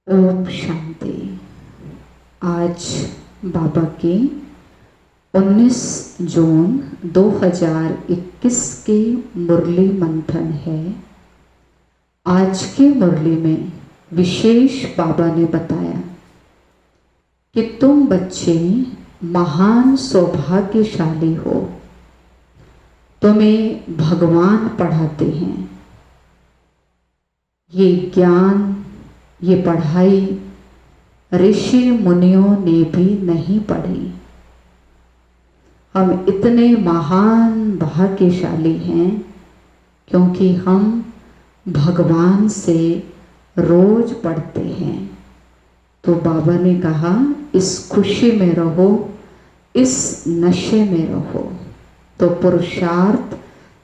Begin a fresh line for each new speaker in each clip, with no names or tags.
ओम शांति। आज बाबा की 19 जून 2021 की मुरली मंथन है। आज की मुरली में विशेष बाबा ने बताया कि तुम बच्चे महान सौभाग्यशाली हो, तुम्हें भगवान पढ़ाते हैं। ये ज्ञान, ये पढ़ाई ऋषि मुनियों ने भी नहीं पढ़ी। हम इतने महान भाग्यशाली हैं क्योंकि हम भगवान से रोज पढ़ते हैं। तो बाबा ने कहा, इस खुशी में रहो, इस नशे में रहो, तो पुरुषार्थ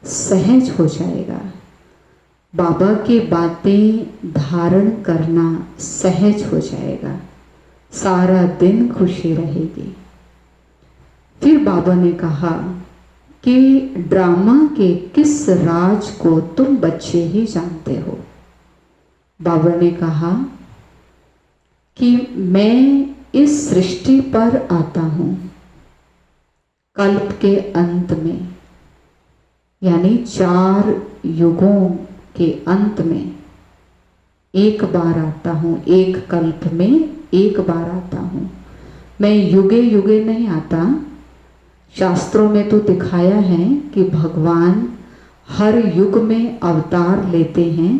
सहज हो जाएगा। बाबा की बातें धारण करना सहज हो जाएगा, सारा दिन खुशी रहेगी। फिर बाबा ने कहा कि ड्रामा के किस राज को तुम बच्चे ही जानते हो। बाबा ने कहा कि मैं इस सृष्टि पर आता हूँ कल्प के अंत में, यानी 4 युगों के अंत में एक बार आता हूँ। एक कल्प में एक बार आता हूँ। मैं युगे युगे नहीं आता। शास्त्रों में तो दिखाया है कि भगवान हर युग में अवतार लेते हैं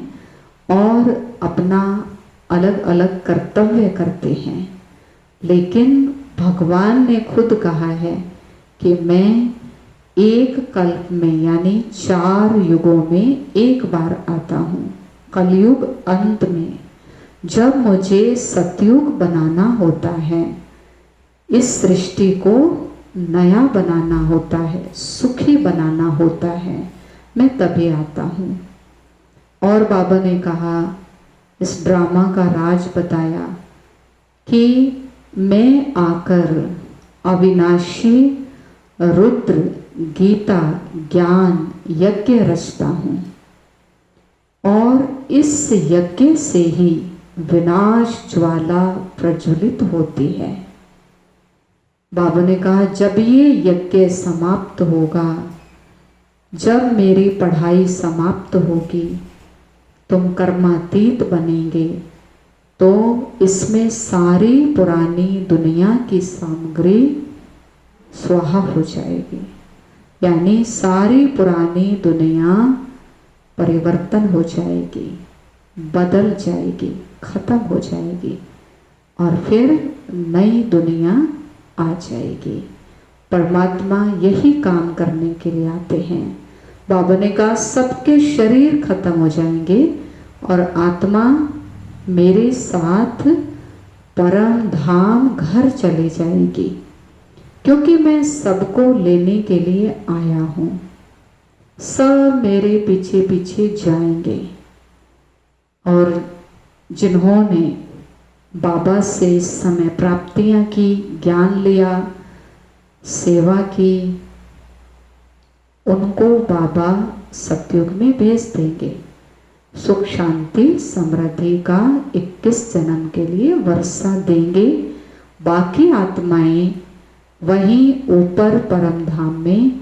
और अपना अलग अलग कर्तव्य करते हैं, लेकिन भगवान ने खुद कहा है कि मैं एक कल्प में यानी 4 युगों में एक बार आता हूँ। कलयुग अंत में जब मुझे सतयुग बनाना होता है, इस सृष्टि को नया बनाना होता है, सुखी बनाना होता है, मैं तभी आता हूँ। और बाबा ने कहा, इस ड्रामा का राज बताया कि मैं आकर अविनाशी रुद्र गीता ज्ञान यज्ञ रचता हूँ और इस यज्ञ से ही विनाश ज्वाला प्रज्वलित होती है। बाबा ने कहा, जब ये यज्ञ समाप्त होगा, जब मेरी पढ़ाई समाप्त होगी, तुम कर्मातीत बनेंगे, तो इसमें सारी पुरानी दुनिया की सामग्री स्वाहा हो जाएगी, यानी सारी पुरानी दुनिया परिवर्तन हो जाएगी, बदल जाएगी, खत्म हो जाएगी और फिर नई दुनिया आ जाएगी। परमात्मा यही काम करने के लिए आते हैं। बाबा ने कहा, सबके शरीर खत्म हो जाएंगे और आत्मा मेरे साथ परम धाम घर चले जाएगी, क्योंकि मैं सबको लेने के लिए आया हूँ। सब मेरे पीछे पीछे जाएंगे और जिन्होंने बाबा से इस समय प्राप्तियां की, ज्ञान लिया, सेवा की, उनको बाबा सतयुग में भेज देंगे। सुख शांति समृद्धि का 21 जन्म के लिए वर्षा देंगे। बाकी आत्माएं वहीं ऊपर परम धाम में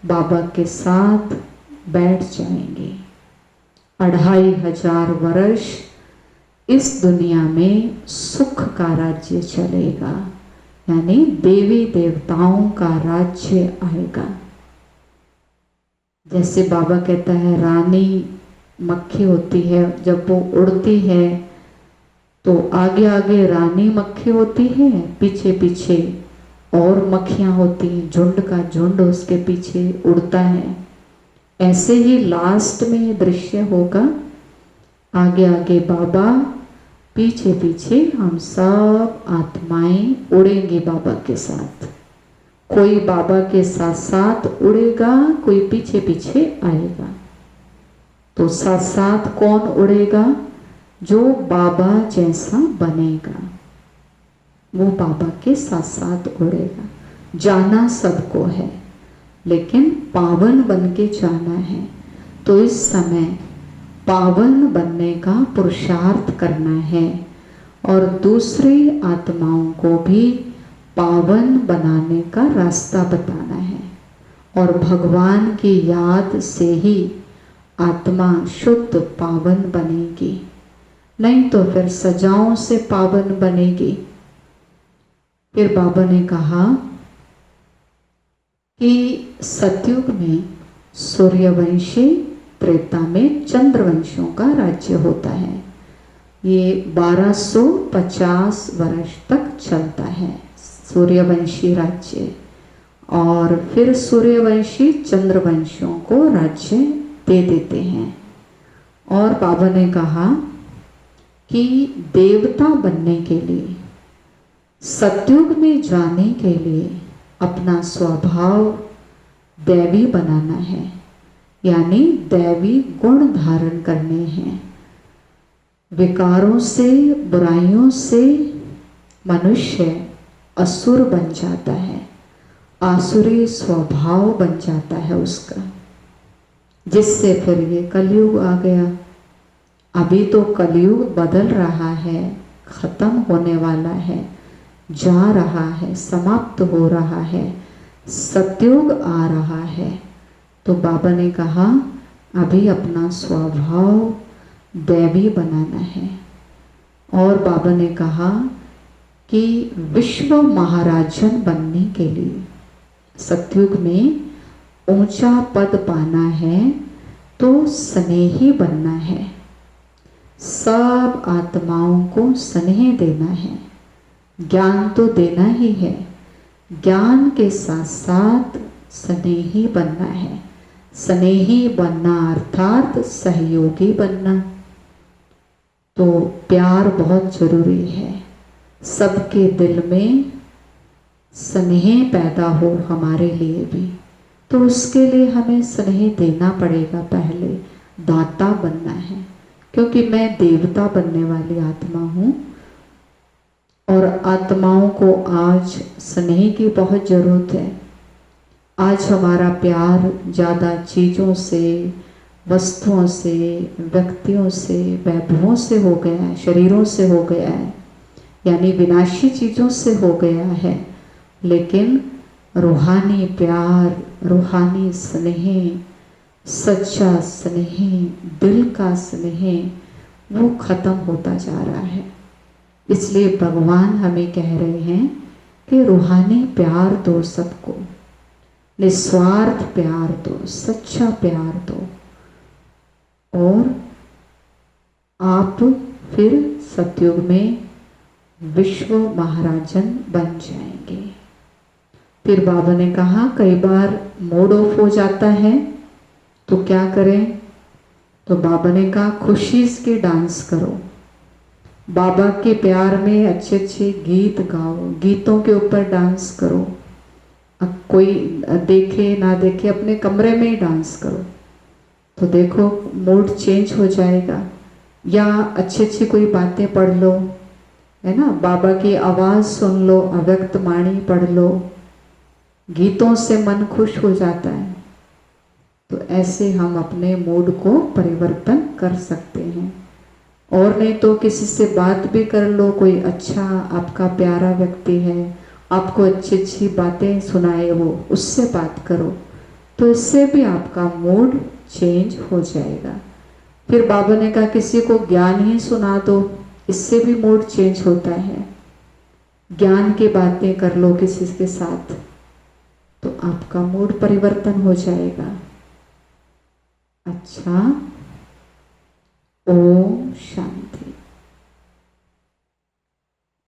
बाबा के साथ बैठ जाएंगे। 2500 वर्ष इस दुनिया में सुख का राज्य चलेगा, यानी देवी देवताओं का राज्य आएगा। जैसे बाबा कहता है, रानी मक्खी होती है, जब वो उड़ती है तो आगे आगे रानी मक्खी होती है, पीछे पीछे और मक्खियाँ होती हैं, झुंड का झुंड उसके पीछे उड़ता है। ऐसे ही लास्ट में ये दृश्य होगा, आगे आगे बाबा, पीछे पीछे हम सब आत्माएं उड़ेंगे बाबा के साथ। कोई बाबा के साथ साथ उड़ेगा, कोई पीछे पीछे आएगा। तो साथ साथ कौन उड़ेगा? जो बाबा जैसा बनेगा वो बाबा के साथ साथ उड़ेगा। जाना सबको है, लेकिन पावन बन के जाना है। तो इस समय पावन बनने का पुरुषार्थ करना है और दूसरी आत्माओं को भी पावन बनाने का रास्ता बताना है। और भगवान की याद से ही आत्मा शुद्ध पावन बनेगी, नहीं तो फिर सजाओं से पावन बनेगी। फिर बाबा ने कहा कि सतयुग में सूर्यवंशी, त्रेता में चंद्रवंशियों का राज्य होता है। ये 1250 वर्ष तक चलता है सूर्यवंशी राज्य, और फिर सूर्यवंशी चंद्रवंशियों को राज्य दे देते हैं। और बाबा ने कहा कि देवता बनने के लिए, सतयुग में जाने के लिए अपना स्वभाव दैवी बनाना है, यानी दैवी गुण धारण करने हैं। विकारों से, बुराइयों से मनुष्य असुर बन जाता है, आसुरी स्वभाव बन जाता है उसका, जिससे फिर ये कलयुग आ गया। अभी तो कलयुग बदल रहा है, खत्म होने वाला है, जा रहा है, समाप्त हो रहा है, सतयुग आ रहा है। तो बाबा ने कहा अभी अपना स्वभाव दैवी बनाना है। और बाबा ने कहा कि विश्व महाराजन बनने के लिए, सतयुग में ऊंचा पद पाना है तो स्नेही बनना है, सब आत्माओं को स्नेह देना है, ज्ञान तो देना ही है, ज्ञान के साथ साथ स्नेही बनना है। स्नेही बनना अर्थात सहयोगी बनना। तो प्यार बहुत जरूरी है, सबके दिल में स्नेह पैदा हो हमारे लिए भी, तो उसके लिए हमें स्नेह देना पड़ेगा। पहले दाता बनना है, क्योंकि मैं देवता बनने वाली आत्मा हूँ और आत्माओं को आज स्नेह की बहुत ज़रूरत है। आज हमारा प्यार ज़्यादा चीज़ों से, वस्तुओं से, व्यक्तियों से, वैभवों से हो गया है, शरीरों से हो गया है, यानी विनाशी चीज़ों से हो गया है। लेकिन रूहानी प्यार, रूहानी स्नेह, सच्चा स्नेह, दिल का स्नेह वो खत्म होता जा रहा है। इसलिए भगवान हमें कह रहे हैं कि रूहानी प्यार दो सबको, निस्वार्थ प्यार दो, सच्चा प्यार दो, और आप फिर सतयुग में विश्व महाराजन बन जाएंगे। फिर बाबा ने कहा कई बार मूड ऑफ हो जाता है तो क्या करें? तो बाबा ने कहा खुशी के डांस करो, बाबा के प्यार में अच्छे अच्छे गीत गाओ, गीतों के ऊपर डांस करो। अब कोई देखे ना देखे अपने कमरे में ही डांस करो, तो देखो मूड चेंज हो जाएगा। या अच्छी अच्छी कोई बातें पढ़ लो, है ना, बाबा की आवाज़ सुन लो, अव्यक्त वाणी पढ़ लो, गीतों से मन खुश हो जाता है। तो ऐसे हम अपने मूड को परिवर्तन कर सकते हैं। और नहीं तो किसी से बात भी कर लो, कोई अच्छा आपका प्यारा व्यक्ति है, आपको अच्छी अच्छी बातें सुनाए वो, उससे बात करो, तो इससे भी आपका मूड चेंज हो जाएगा। फिर बाबा ने कहा किसी को ज्ञान ही सुना दो, इससे भी मूड चेंज होता है। ज्ञान की बातें कर लो किसी के साथ, तो आपका मूड परिवर्तन हो जाएगा। अच्छा, ओम शांति।